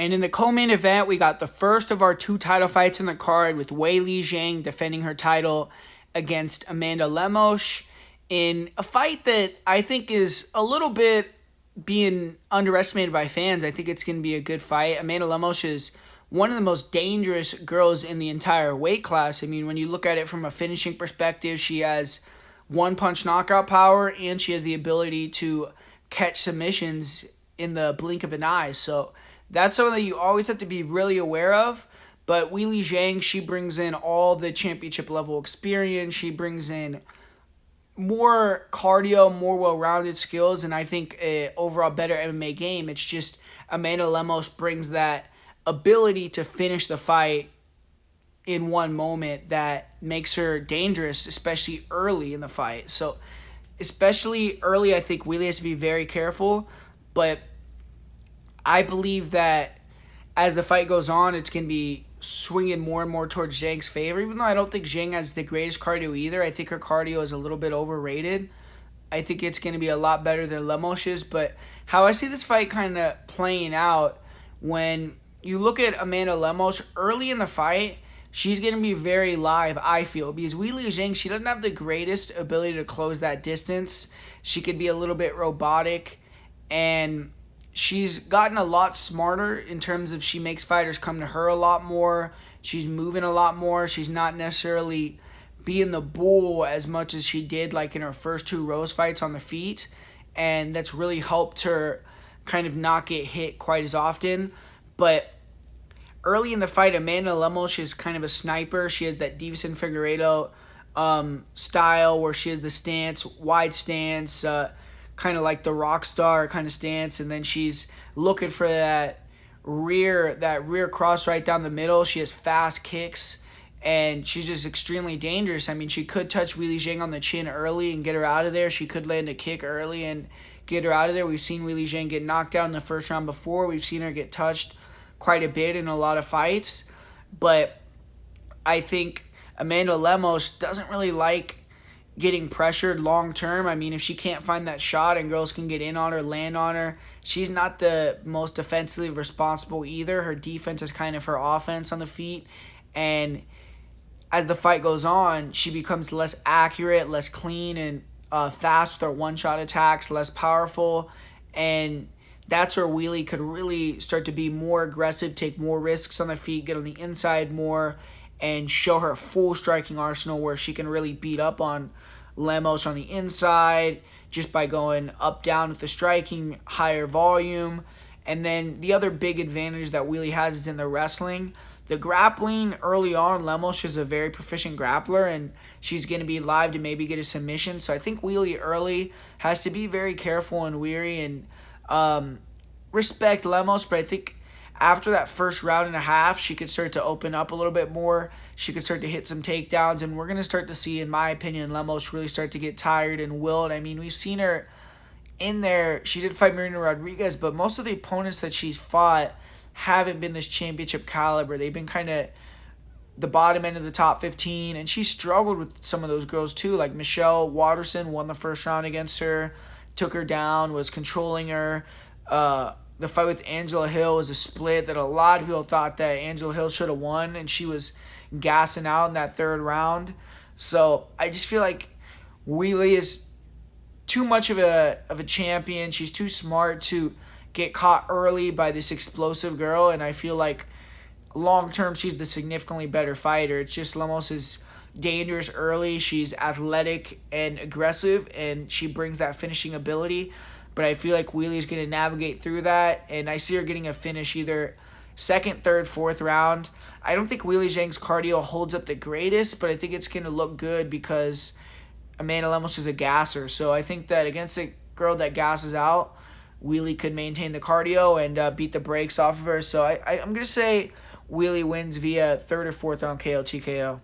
And in the co-main event, we got the first of our two title fights in the card with Weili Zhang defending her title against Amanda Lemos in a fight that I think is a little bit being underestimated by fans. I think it's going to be a good fight. Amanda Lemos is one of the most dangerous girls in the entire weight class. I mean, when you look at it from a finishing perspective, she has one punch knockout power and she has the ability to catch submissions in the blink of an eye. So that's something that you always have to be really aware of. But Weili Zhang, she brings in all the championship level experience. She brings in more cardio, more well-rounded skills, and I think a overall better MMA game. It's just Amanda Lemos brings that ability to finish the fight in one moment that makes her dangerous, especially early in the fight. So, especially early, I think Weili has to be very careful, but I believe that as the fight goes on, it's going to be swinging more and more towards Zhang's favor, even though I don't think Zhang has the greatest cardio either. I think her cardio is a little bit overrated. I think it's going to be a lot better than Lemos's, but how I see this fight kind of playing out, when you look at Amanda Lemos early in the fight, she's going to be very live, I feel, because Weili Zhang, she doesn't have the greatest ability to close that distance. She could be a little bit robotic, and she's gotten a lot smarter in terms of she makes fighters come to her a lot more. She's moving a lot more. She's not necessarily being the bull as much as she did like in her first two Rose fights on the feet. And that's really helped her kind of not get hit quite as often. But early in the fight, Amanda Lemos is kind of a sniper. She has that Divison Figueiredo style where she has the stance, wide stance, kind of like the rock star kind of stance, and then she's looking for that rear cross right down the middle. She has fast kicks, and she's just extremely dangerous. I mean, she could touch Weili Zhang on the chin early and get her out of there. She could land a kick early and get her out of there. We've seen Weili Zhang get knocked out in the first round before. We've seen her get touched quite a bit in a lot of fights, but I think Amanda Lemos doesn't really like getting pressured long term. I mean, if she can't find that shot and girls can get in on her, land on her, she's not the most defensively responsible either. Her defense is kind of her offense on the feet, and as the fight goes on, she becomes less accurate, less clean, and fast with her one-shot attacks, less powerful, and that's where Weili could really start to be more aggressive, take more risks on the feet, get on the inside more, and show her full striking arsenal where she can really beat up on Lemos on the inside just by going up, down with the striking, higher volume. And then the other big advantage that Weili has is in the wrestling. The grappling early on, Lemos is a very proficient grappler, and she's going to be live to maybe get a submission. So I think Weili early has to be very careful and wary and respect Lemos, but I think after that first round and a half, she could start to open up a little bit more. She could start to hit some takedowns, and we're going to start to see, in my opinion, Lemos really start to get tired and willed. I mean, we've seen her in there. She did fight Marina Rodriguez, but most of the opponents that she's fought haven't been this championship caliber. They've been kind of the bottom end of the top 15, and she struggled with some of those girls too, like Michelle Watterson won the first round against her, took her down, was controlling her. The fight with Angela Hill was a split that a lot of people thought that Angela Hill should have won, and she was gassing out in that third round. So I just feel like Weili is too much of a champion. She's too smart to get caught early by this explosive girl, and I feel like long term she's the significantly better fighter. It's just Lemos is dangerous early. She's athletic and aggressive, and she brings that finishing ability. But I feel like Weili is going to navigate through that, and I see her getting a finish either second, third, fourth round. I don't think Weili Zhang's cardio holds up the greatest, but I think it's going to look good because Amanda Lemos is a gasser. So I think that against a girl that gasses out, Weili could maintain the cardio and beat the brakes off of her. So I'm going to say Weili wins via third or fourth round KO TKO.